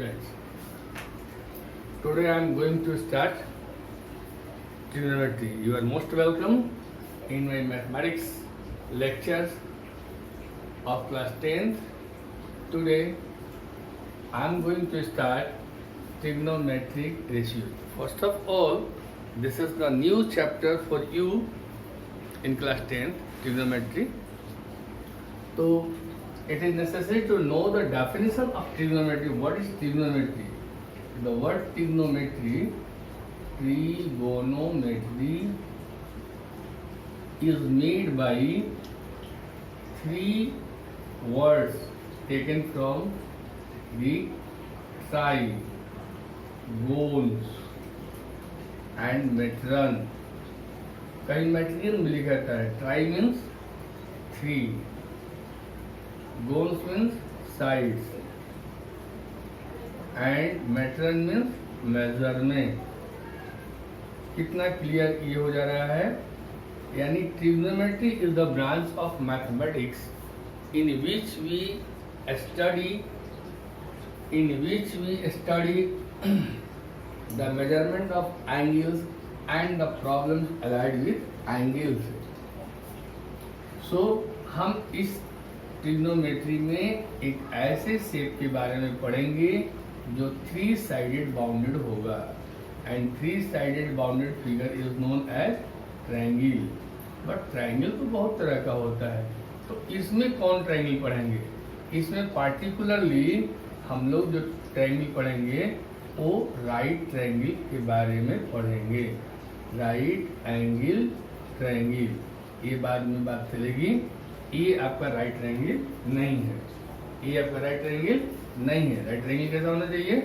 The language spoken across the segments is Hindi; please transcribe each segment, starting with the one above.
students. Today I am going to start trigonometry. You are most welcome in my mathematics lectures of class 10th. Today I am going to start trigonometric ratio. First of all, this is the new chapter for you in class 10th, trigonometry. So it is necessary to know the definition of trigonometry. What is trigonometry? The word trigonometry is made by three words taken from the tri, goals and metron. कहीं मेट्रियन भी लिखा जाता है. Tri means three, goals means sides and metron means measurement. कितना क्लियर ये हो जा रहा है? यानी trigonometry is the branch of mathematics in which we study the measurement of angles and the problems allied with angles. So हम इस ट्रिग्नोमेट्री में एक ऐसे शेप के बारे में पढ़ेंगे जो थ्री साइडेड बाउंडेड होगा and three sided bounded figure is known as triangle. But triangle तो बहुत तरह का होता है, तो इसमें कौन ट्रायंगल पढ़ेंगे? इसमें पार्टिकुलरली हम लोग जो ट्रायंगल पढ़ेंगे वो राइट ट्रायंगल के बारे में पढ़ेंगे. राइट एंगल ट्रायंगल, ये बाद में बात चलेगी. ये आपका राइट ट्रायंगल नहीं है, ये आपका राइट ट्रायंगल नहीं है. राइट ट्रायंगल कैसा होना चाहिए?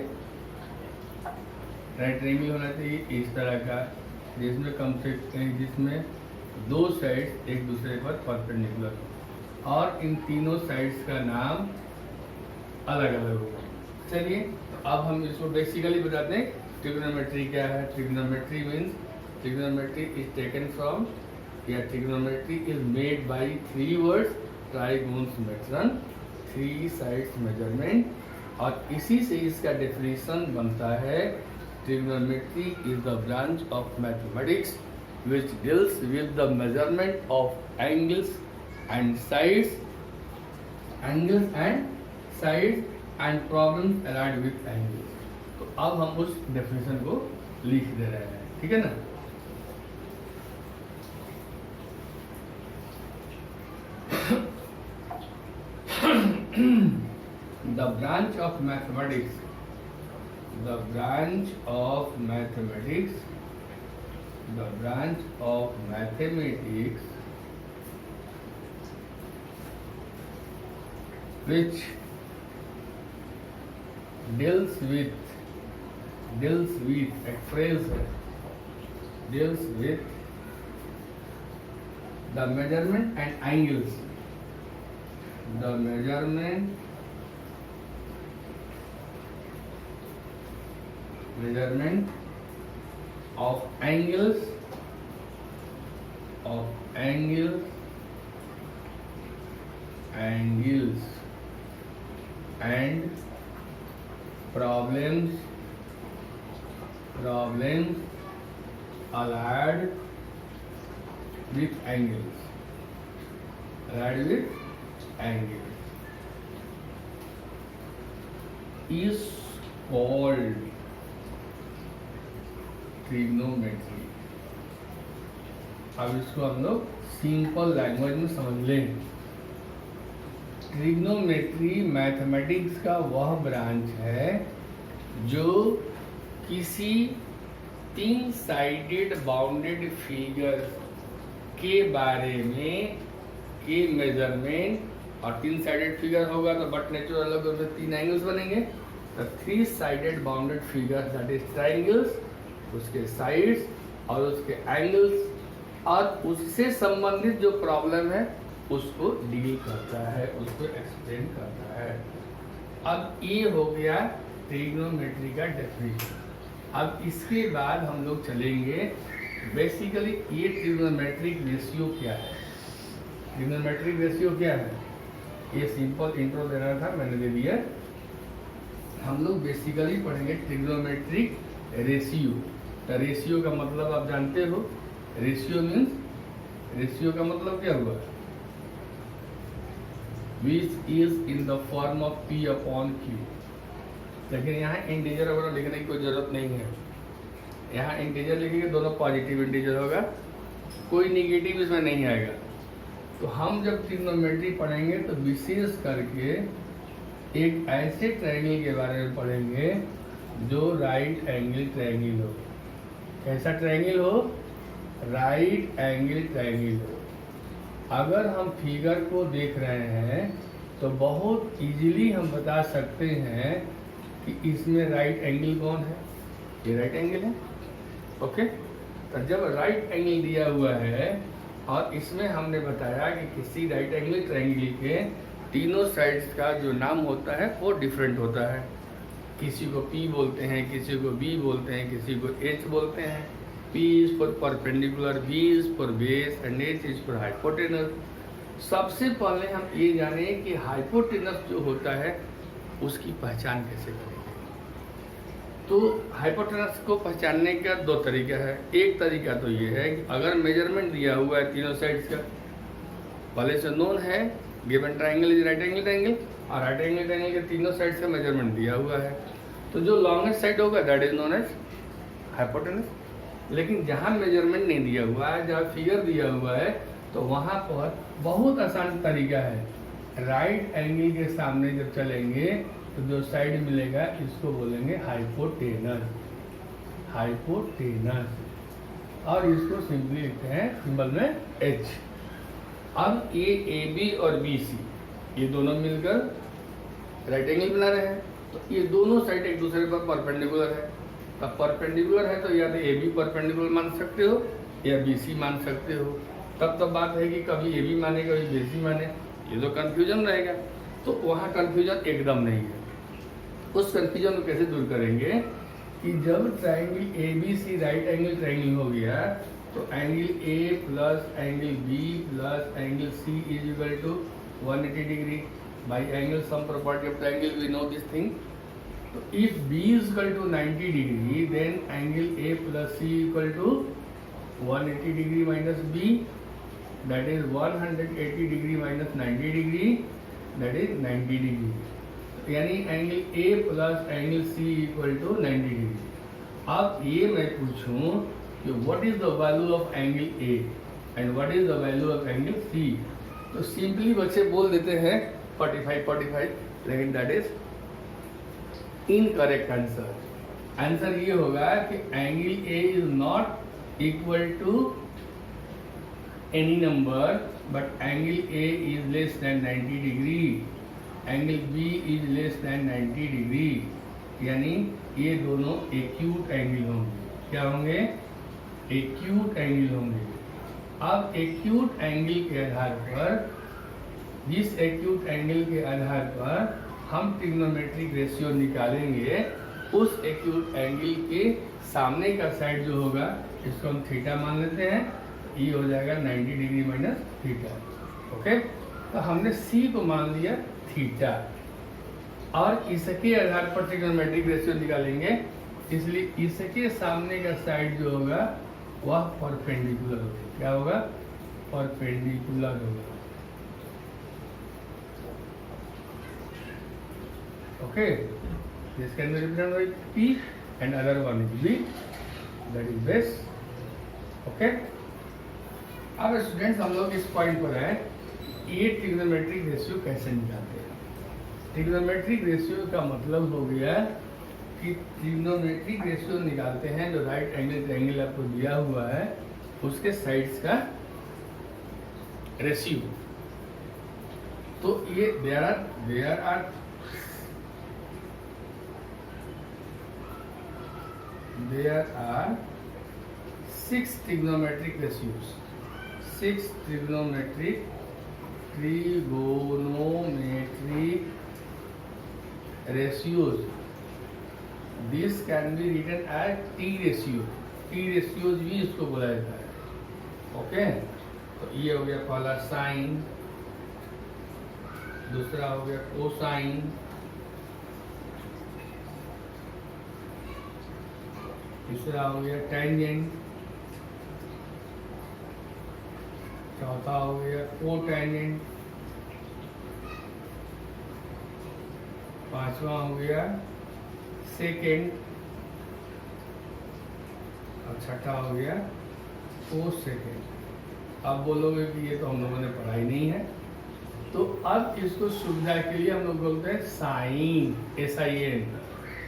राइट ट्रायंगल होना चाहिए इस तरह का, जिसमें कम से कम जिसमें दो साइड्स एक दूसरे पर परपेंडिकुलर हो और इन तीनों साइड्स का नाम अलग अलग होगा. चलिए, तो अब हम इसको बेसिकली बताते हैं ट्रिग्नोमेट्री क्या है. Trigonometry means trigonometry is taken from, trigonometry is made by three words: trigones, metron, three sides measurement. और इसी से इसका डेफिनेशन बनता है trigonometry is the branch of mathematics which deals with the measurement of angles and sides and problems allied with angles. तो अब हम उस डेफिनेशन को लिख दे रहे हैं, ठीक है ना. The branch of mathematics which deals with the measurement and angles. The measurement of angles and problems allied with angles. Is called trigonometry. अब इसको हम लोग सिंपल लैंग्वेज में समझ लें. ट्रिग्नोमेट्री मैथमेटिक्स का वह ब्रांच है जो किसी तीन साइडेड बाउंडेड फिगर के बारे में के मेजरमेंट, और तीन साइडेड फिगर होगा तो बट नेचुरल अलग होगा, तीन एंगल्स बनेंगे. तो three sided bounded figure that is triangles, उसके साइड्स और उसके एंगल्स और उससे संबंधित जो प्रॉब्लम है उसको डील करता है, उसको एक्सप्लेन करता है. अब ये हो गया ट्रिग्नोमेट्री का डेफिनेशन. अब इसके बाद हम लोग चलेंगे बेसिकली ये ट्रिग्नोमेट्रिक रेशियो क्या है. ट्रिग्नोमेट्रिक रेशियो क्या है? ये सिंपल इंट्रो देना था, मैंने दे दिया. हम लोग बेसिकली पढ़ेंगे ट्रिग्नोमेट्रिक रेशियो। तो रेशियो का मतलब आप जानते हो, रेशियो मीन्स, रेशियो का मतलब क्या हुआ, which is in the form of P upon Q। लेकिन यहाँ इंटीजर वगैरह लिखने की कोई जरूरत नहीं है। यहाँ इंटीजर लिखेंगे दोनों पॉजिटिव इंटीजर होगा, कोई निगेटिव इसमें नहीं आएगा। तो हम जब ट्रिग्नोमेट्री पढ़ेंगे तो विशेष करके एक ऐसे ट्रायंगल के बारे में पढ़ेंगे जो राइट एंगल ट्रायंगल हो। कैसा ट्रायंगल हो, राइट एंगल ट्रायंगल हो। अगर हम फिगर को देख रहे हैं तो बहुत इजीली हम बता सकते हैं कि इसमें राइट एंगल कौन है, ये राइट एंगल है। ओके, तो जब राइट एंगल दिया हुआ है और इसमें हमने बताया कि किसी राइट एंगल ट्रायंगल के तीनों साइड्स का जो नाम होता है वो डिफरेंट होता है। किसी को P बोलते हैं, किसी को B बोलते हैं, किसी को H बोलते हैं। P is for perpendicular, B is for base and H is for hypotenuse। सबसे पहले हम ये जाने कि हाइपोटेनस जो होता है उसकी पहचान कैसे करेंगे। तो हाइपोटेनस को पहचानने का दो तरीका है। एक तरीका तो ये है कि अगर मेजरमेंट दिया हुआ है तीनों साइड्स का, पहले से नोन है given triangle is right angle triangle, और राइट एंगल ट्रायंगल के तीनों साइड्स का मेजरमेंट दिया हुआ है, तो जो लॉन्गेस्ट साइड होगा that is known as hypotenuse. लेकिन जहाँ मेजरमेंट नहीं दिया हुआ है, जहाँ फिगर दिया हुआ है, तो वहाँ पर बहुत आसान तरीका है। राइट एंगल के सामने जब चलेंगे तो जो साइड मिलेगा इसको बोलेंगे हाइपोटेनस, हाइपोटेनस, और इसको सिंपली लिखते हैं सिंबल में H। अब ये AB और BC ये दोनों मिलकर राइट एंगल बना रहे हैं, तो ये दोनों साइड एक दूसरे पर परपेंडिकुलर है। तब परपेंडिकुलर है तो या तो AB परपेंडिकुलर मान सकते हो या BC मान सकते हो। तब बात है कि कभी AB माने कभी BC माने, ये तो कंफ्यूजन रहेगा। तो वहाँ कंफ्यूजन एकदम नहीं है। उस कंफ्यूजन को कैसे दूर करेंगे कि जब triangle ABC right angle triangle हो गया तो angle A plus angle B plus angle C is equal to 180 degree by angle sum property of triangle, we know this thing. तो if B is equal to 90 degree then angle A plus C equal to 180 degree minus B, that is 180 degree minus 90 degree, that is 90 degree। यानी angle A plus angle C equal to 90 degree. अब ये मैं पूछूं कि what is the value of angle A and what is the value of angle C, तो सिंपली बच्चे बोल देते हैं 45, लेकिन that is incorrect answer. Answer ये होगा कि angle A is not equal to any number but angle A is less than 90 degree, angle B is less than 90 degree, यानी ये दोनों एक्यूट एंगल होंगे। क्या होंगे? एक्यूट एंगल होंगे। अब एक्यूट एंगल के आधार पर, जिस एक्यूट एंगल के आधार पर हम ट्रिग्नोमेट्रिक रेशियो निकालेंगे, उस एक्यूट एंगल के सामने का साइड जो होगा इसको हम थीटा मान लेते हैं, ये हो जाएगा 90 डिग्री माइनस थीटा। ओके, तो हमने C को मान लिया थीटा और इसके आधार पर ट्रिग्नोमेट्रिक रेशियो निकालेंगे, इसलिए इसके सामने का साइड जो होगा वह परपेंडिकुलर होगा। क्या होगा? परपेंडिकुलर होगा। Okay, this can be represented by P and other one is B, that is base. Okay, अब स्टूडेंट्स हम लोग इस पॉइंट पर हैं, ये ट्रिग्नोमेट्रिक रेशियो कैसे निकालते हैं। ट्रिग्नोमेट्रिक रेशियो का मतलब हो गया कि ट्रिग्नोमेट्रिक रेशियो निकालते हैं जो राइट एंगल ट्रायंगल आपको दिया हुआ है उसके साइड्स का रेशियो। तो ये there are 6 trigonometric ratios, 6 trigonometric ratios. This can be written as T ratio. T ratios भी इसको बोला जाता है। ओके, तो ये हो गया पहला साइन, दूसरा हो गया कोसाइन, तीसरा हो गया टेंजेंट, चौथा हो गया कोटेंजेंट, पांचवा हो गया सेकेंड और छठा हो गया कोस सेकेंड। अब बोलोगे कि ये तो हम लोगों ने पढ़ाई नहीं है, तो अब इसको सुविधा के लिए हम लोग बोलते हैं साइन, SIN,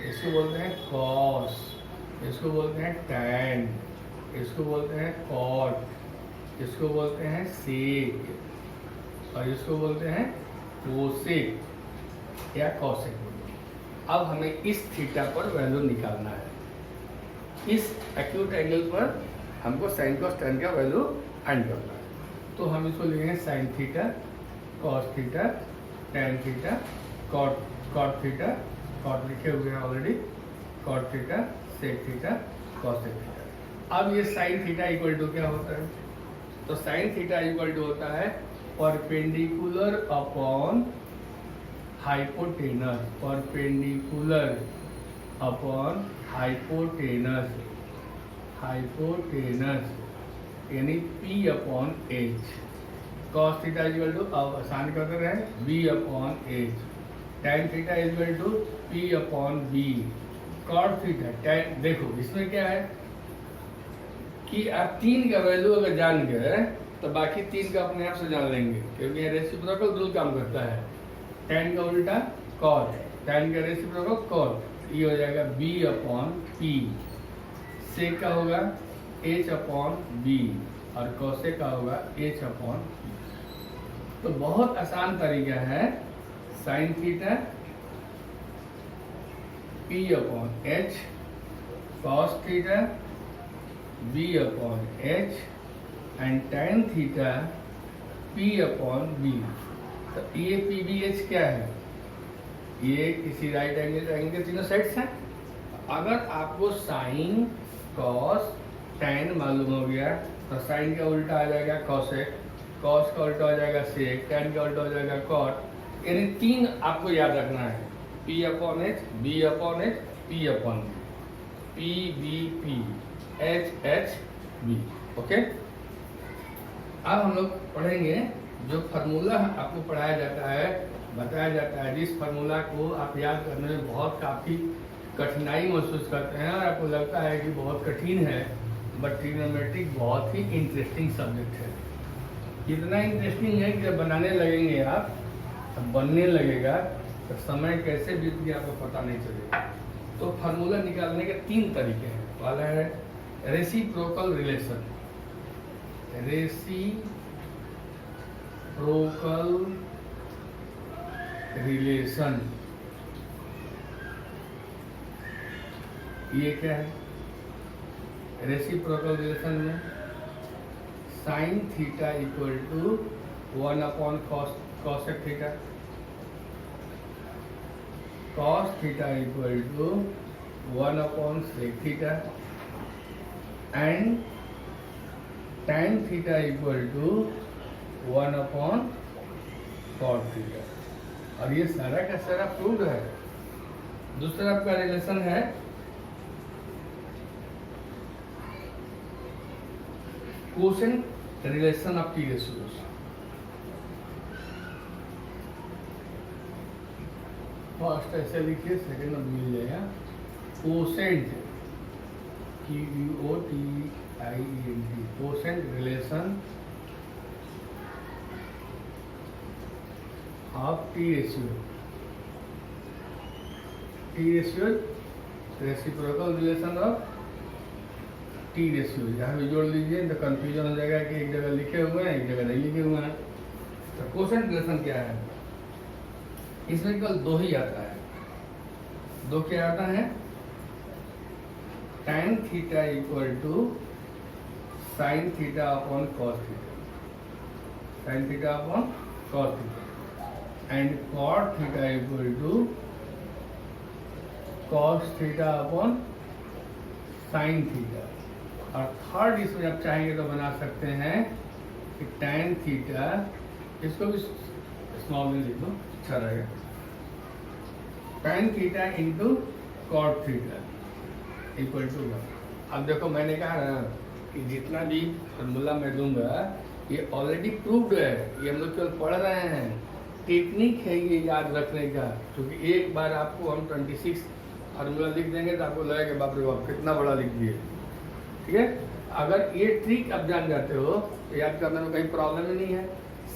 इसको बोलते हैं कॉस, इसको बोलते हैं टैन, इसको बोलते हैं कॉट, इसको बोलते हैं सेक और इसको बोलते हैं कोसेक या कॉसेक। अब हमें इस थीटा पर वैल्यू निकालना है, इस एक्यूट एंगल पर हमको साइन कॉस टैन का वैल्यू फाइंड करना है। तो हम इसको लिखेंगे sine theta, cos theta, tan theta, cot theta, cot लिखे हुए हैं already, cot theta, sec theta, cosec theta. अब ये साइन थीटा इक्वल टू क्या होता है? तो साइन थीटा इक्वल टू होता है perpendicular upon hypotenuse, perpendicular upon hypotenuse, hypotenuse यानी P upon H। Cos theta equal to, अब आसान करते रहे, B upon H। Tan theta equal to P upon B। Cot theta, tan, देखो इसमें क्या है कि आप 3 का वैल्यू अगर जान गए तो बाकी 3 का अपने आप से जान लेंगे, क्योंकि ये रेसिप्रोकल रूल काम करता है। टैन का उल्टा कॉट, टैन का रेसिप्रोकल कॉट, ये हो जाएगा B अपॉन P। सेक का होगा H अपॉन B और कॉसेक का होगा H अपॉन P। तो बहुत आसान तरीका है, sine theta P upon H, cos theta B upon H and tan theta P upon B। तो ये PBH क्या है? ये किसी राइट एंगल के तीनों साइड्स हैं। अगर आपको साइन, कॉस, टैन मालूम हो गया तो साइन का उल्टा आ जाएगा कॉसेक, कॉस का उल्टा हो जाएगा सेक, टैन का उल्टा हो जाएगा कॉट। यानी 3 आपको याद रखना है, P upon H, B upon H, P upon B, P B P, H H B। Okay, अब हम लोग पढ़ेंगे जो फार्मूला आपको पढ़ाया जाता है, बताया जाता है, जिस फार्मूला को आप याद करने में बहुत काफ़ी कठिनाई महसूस करते हैं और आपको लगता है कि बहुत कठिन है, बट ट्रिग्नोमेट्रिक बहुत ही इंटरेस्टिंग सब्जेक्ट है। इतना इंटरेस्टिंग है कि जब बनाने लगेंगे आप, जब बनने लगेगा तो समय कैसे बीत गया आपको पता नहीं चलेगा। तो फार्मूला निकालने के 3 तरीके हैं। पहला है रेसिप्रोकल रिलेशन, रेसिप्रोकल रिलेशन, ये क्या है? रेसिप्रोकल रिलेशन में sine theta equal to 1 upon cosec theta, cos theta equal to 1 upon sec theta and tan theta equal to 1 upon cot theta. और ये सारा का सारा प्रूव्ड है। दूसरा आपका रिलेशन है quotient relation of T ratios. First ऐसे लिखिए, सेकेंड में मिल जाएगा quotient, QUOTIENT, quotient relation of T ratio. T ratio reciprocal relation of T ratio. यहाँ भी जोड़ लीजिए, तो कंफ्यूजन हो जाएगा कि एक जगह लिखे हुए हैं, एक जगह नहीं लिखे हुए हैं। तो कोसेंट रिलेशन क्या है? इसमें केवल 2 ही आता है। 2 क्या आता है? Tan theta equal to sine theta upon cos theta, sine theta upon cos theta and cot theta equal to cos theta upon sine theta. और थर्ड इसमें आप चाहेंगे तो बना सकते हैं कि टैन थीटा, इसको भी स्मॉल में लिख दो, अच्छा रहेगा, tan theta into cot theta equal to 1। अब देखो मैंने कहा ना कि जितना भी फॉर्मूला मैं दूंगा ये ऑलरेडी प्रूव्ड है, ये हम लोग केवल पढ़ रहे हैं, टेक्निक है ये याद रखने का। क्योंकि एक बार आपको हम 26 फार्मूला लिख देंगे तो आपको लगेगा बाप रे बाप कितना बड़ा लिख दिए, ठीक है। अगर ये ट्रिक आप जान जाते हो तो याद करने में कहीं प्रॉब्लम ही नहीं है।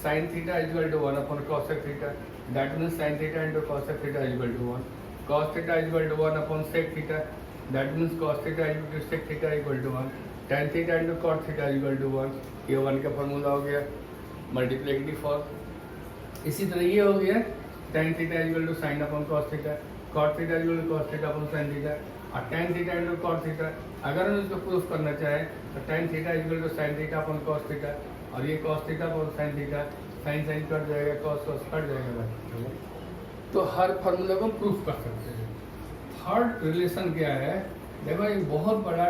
Sine theta equal to 1 upon cosec theta, that means sine theta into cosec theta equal to 1, cos theta equal to 1 upon sec theta, that means cos theta into sec theta equal to 1, tan theta into cot theta equal to 1। ये 1 का फॉर्मूला हो गया मल्टीप्लिकेटिव फॉर्म। इसी तरह ये हो गया tan theta equal to sine upon cos theta, cot theta equal to cos theta upon sine theta, और tan theta into cot theta. अगर हम इसको प्रूफ करना चाहें तो tan theta equal to sine theta upon cos theta, और ये cos theta upon sine theta, sine sine cut जाएगा, कॉस कॉस कट जाएगा। तो हर फॉर्मूले को प्रूफ कर सकते हैं। थर्ड रिलेशन क्या है, देखो एक बहुत बड़ा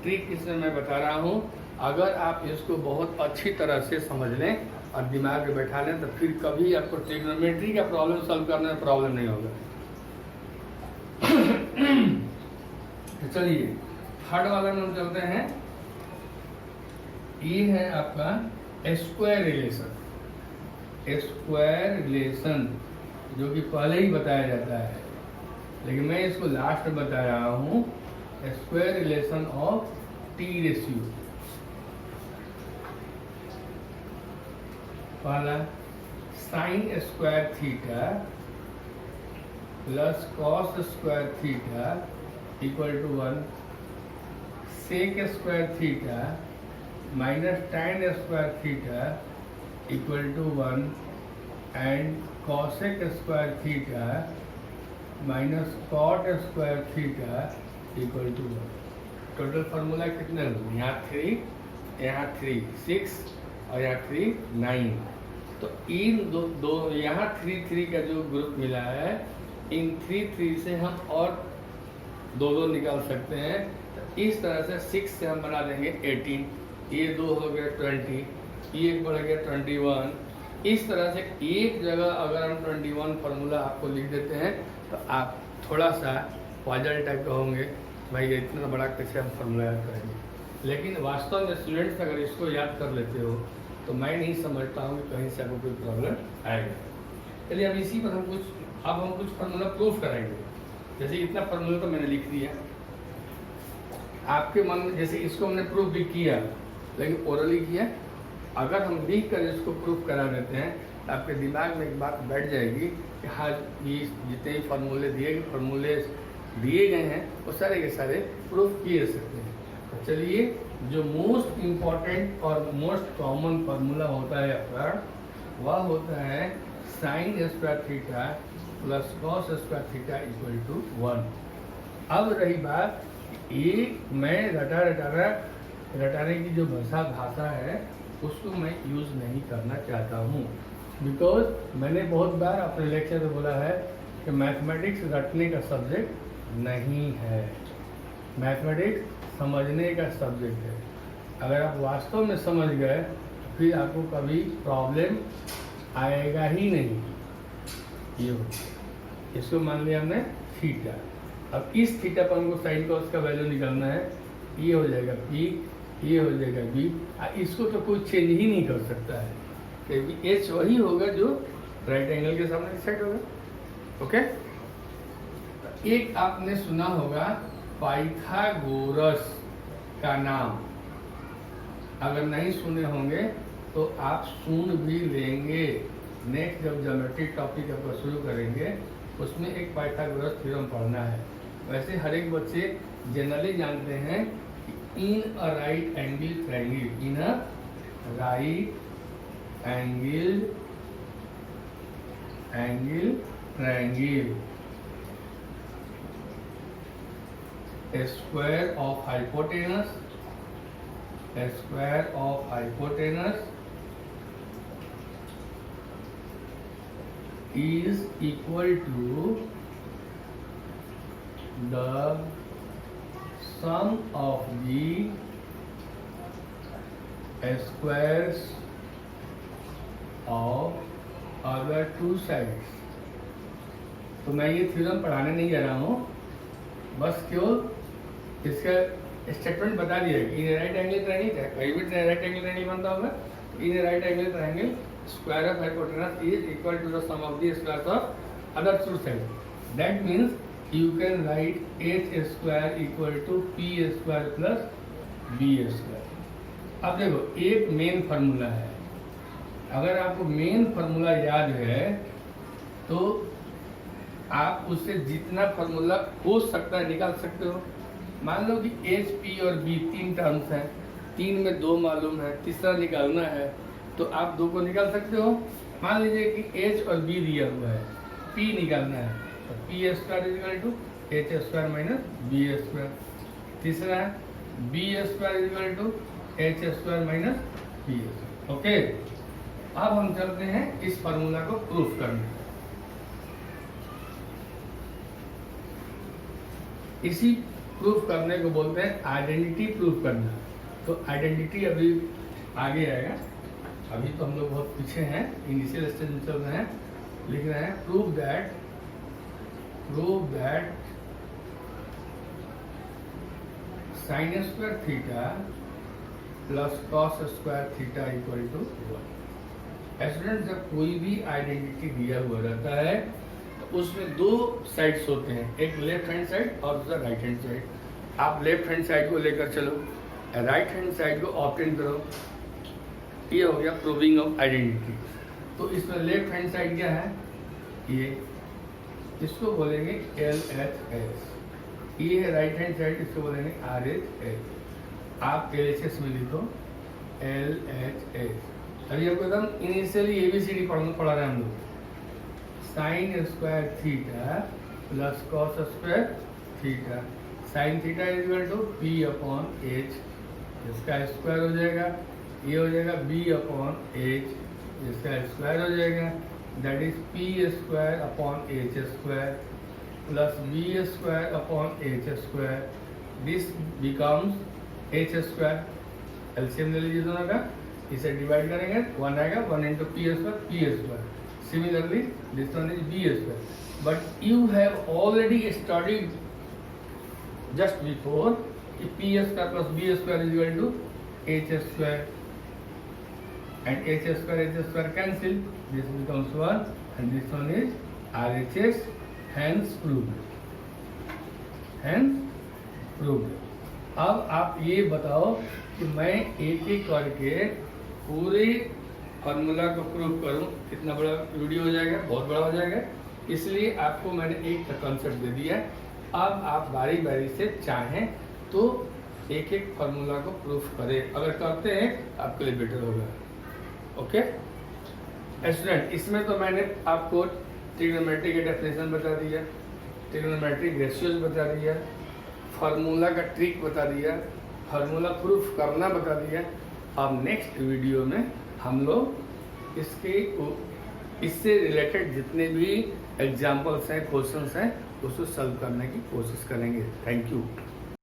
ट्रिक इसमें मैं बता रहा हूँ। अगर आप इसको बहुत अच्छी तरह से समझ लें और दिमाग में बैठा लें तो फिर कभी आपको ट्रिग्नोमेट्री का प्रॉब्लम सॉल्व करने में प्रॉब्लम नहीं होगा। तो चलिए थर्ड वाला में हम चलते हैं। ये है आपका स्क्वायर रिलेशन। स्क्वायर रिलेशन जो कि पहले ही बताया जाता है, लेकिन मैं इसको लास्ट में बता रहा हूँ। Square relation of T ratio. पहला sine square theta plus cos square theta equal to 1, sec square theta minus tan square theta equal to 1 and cosec square theta minus cot square theta equal to 1। Total formula कितने हैं? यहाँ 3, यहाँ 3, 6 और यहाँ 3, 9। तो इन दो यहाँ 3, 3 का जो ग्रुप मिला है, इन 3, 3 से हम और दो निकाल सकते हैं। तो इस तरह से 6 से हम बना देंगे 18, ये 2 हो गया 20, ये एक बढ़ गया 21। इस तरह से एक जगह अगर हम 21 फार्मूला आपको लिख देते हैं तो आप थोड़ा सा पजल टाइप का होंगे, भाई ये इतना बड़ा कैसे हम फार्मूला याद करेंगे। लेकिन वास्तव में स्टूडेंट्स अगर इसको याद कर लेते हो तो मैं नहीं समझता हूँ कि कहीं से आपको कोई प्रॉब्लम आएगा। चलिए अब इसी पर हम कुछ फार्मूला प्रूफ कराएंगे। जैसे इतना फार्मूला तो मैंने लिख दिया, आपके मन में जैसे इसको हमने प्रूफ भी किया लेकिन ओरली किया। अगर हम लिख कर इसको प्रूफ करा देते हैं तो आपके दिमाग में एक बात बैठ जाएगी कि हाँ ये जितने भी फार्मूले दिए गए हैं वो सारे के सारे प्रूफ किए सकते हैं। तो चलिए जो मोस्ट इम्पॉर्टेंट और मोस्ट कॉमन फार्मूला होता है आपका वह होता है sine square theta plus cos square theta equal to 1। अब रही बात, ये मैं रटाने की जो भाषा है उसको मैं यूज़ नहीं करना चाहता हूँ, बिकॉज मैंने बहुत बार अपने लेक्चर में बोला है कि मैथमेटिक्स रटने का सब्जेक्ट नहीं है, मैथमेटिक्स समझने का सब्जेक्ट है। अगर आप वास्तव में समझ गए तो फिर आपको कभी प्रॉब्लम आएगा ही नहीं। ये इसको मान लिया हमने थीटा। अब इस थीटा पर हमको साइन कॉस का वैल्यू निकालना है। ये हो जाएगा पी, ये हो जाएगा बी। इसको तो कोई चेंज ही नहीं कर सकता है क्योंकि एच वही होगा जो राइट एंगल के सामने सेट होगा। ओके, एक आपने सुना होगा पाइथागोरस का नाम, अगर नहीं सुने होंगे तो आप सुन भी लेंगे। नेक्स्ट जब ज्योमेट्री टॉपिक आपका शुरू करेंगे उसमें एक पाइथागोरस थ्योरम पढ़ना है। वैसे हर एक बच्चे जनरली जानते हैं कि in a right angle triangle, in a right angle triangle square of hypotenuse is equal to the sum of the squares of other two sides। तो मैं ये थ्योरम पढ़ाने नहीं जा रहा हूँ, बस केवल इसका स्टेटमेंट बता दिया कि इन राइट एंगल ट्रायंगल है, कहीं भी राइट एंगल ट्रायंगल बनता होगा, in right angle triangle square of hypotenuse is equal to the sum of the squares of other two side. That means you can write H square equal to P square plus B square. अब देखो एक मेन फार्मूला है, अगर आपको मेन फार्मूला याद है तो आप उससे जितना फार्मूला हो सकता है निकाल सकते हो। मान लो कि एच पी और बी तीन टर्म्स हैं, तीन में दो मालूम है, तीसरा निकालना है तो आप दो को निकाल सकते हो। मान लीजिए कि एच और बी दिया हुआ है, पी निकालना है तो P square equal to H square minus B square. तीसरा है B square equal to H square minus B square. Okay, अब हम चलते हैं इस फार्मूला को प्रूफ करने। इसी प्रूफ करने को बोलते हैं आइडेंटिटी प्रूफ करना। तो आइडेंटिटी अभी आगे आएगा, अभी तो हम लोग बहुत पीछे हैं, इनिशियल स्टेज में चल रहे हैं। लिख रहे हैं prove that sine square theta plus cos square theta equal to 1। Student जब कोई भी आइडेंटिटी दिया हुआ रहता है तो उसमें दो साइड्स होते हैं, एक लेफ्ट हैंड साइड और दूसरा राइट हैंड साइड। आप लेफ्ट हैंड साइड को लेकर चलो, राइट हैंड साइड को ऑब्टेन करो, ये हो गया प्रूविंग ऑफ आइडेंटिटी। तो इसमें लेफ्ट हैंड साइड क्या है, ये इसको बोलेंगे LHS, ये है राइट हैंड साइड, इसको बोलेंगे RHS। आप LHS में लिखो LHS। अभी आपको एकदम इनिशियली ABCD पढ़ा रहे हैं हम लोग। Sine square theta plus cos square theta, sine theta is equal to P upon H, इसका स्क्वायर हो जाएगा, ये हो जाएगा B अपॉन H, इसका स्क्वायर हो जाएगा, that is P square upon H square plus B square upon H square. This becomes H square, LCM ले लीजिए दोनों का, इसे डिवाइड करेंगे 1 आएगा, 1 into P square. Similarly, this one is B square. But you have already studied just before P square plus B square is equal to H square, and H square cancel. This becomes 1, and this one is RHS. Hence proved. अब आप ये बताओ कि मैं एक एक करके पूरे फार्मूला को प्रूव करूं, कितना बड़ा वीडियो हो जाएगा, बहुत बड़ा हो जाएगा। इसलिए आपको मैंने एक कंसेप्ट दे दिया। अब आप बारी बारी से चाहें तो एक एक फार्मूला को प्रूफ करें, अगर करते हैं आपके लिए बेटर होगा। ओके स्टूडेंट, इसमें तो मैंने आपको ट्रिग्नोमेट्री के डेफिनेशन बता दिया, ट्रिग्नोमेट्रिक रेशियोज बता दिया, फार्मूला का ट्रिक बता दिया, फार्मूला प्रूफ करना बता दिया। अब नेक्स्ट वीडियो में हम लोग इससे रिलेटेड जितने भी एग्जाम्पल्स हैं, क्वेश्चंस हैं, उसको सॉल्व करने की कोशिश करेंगे। Thank you.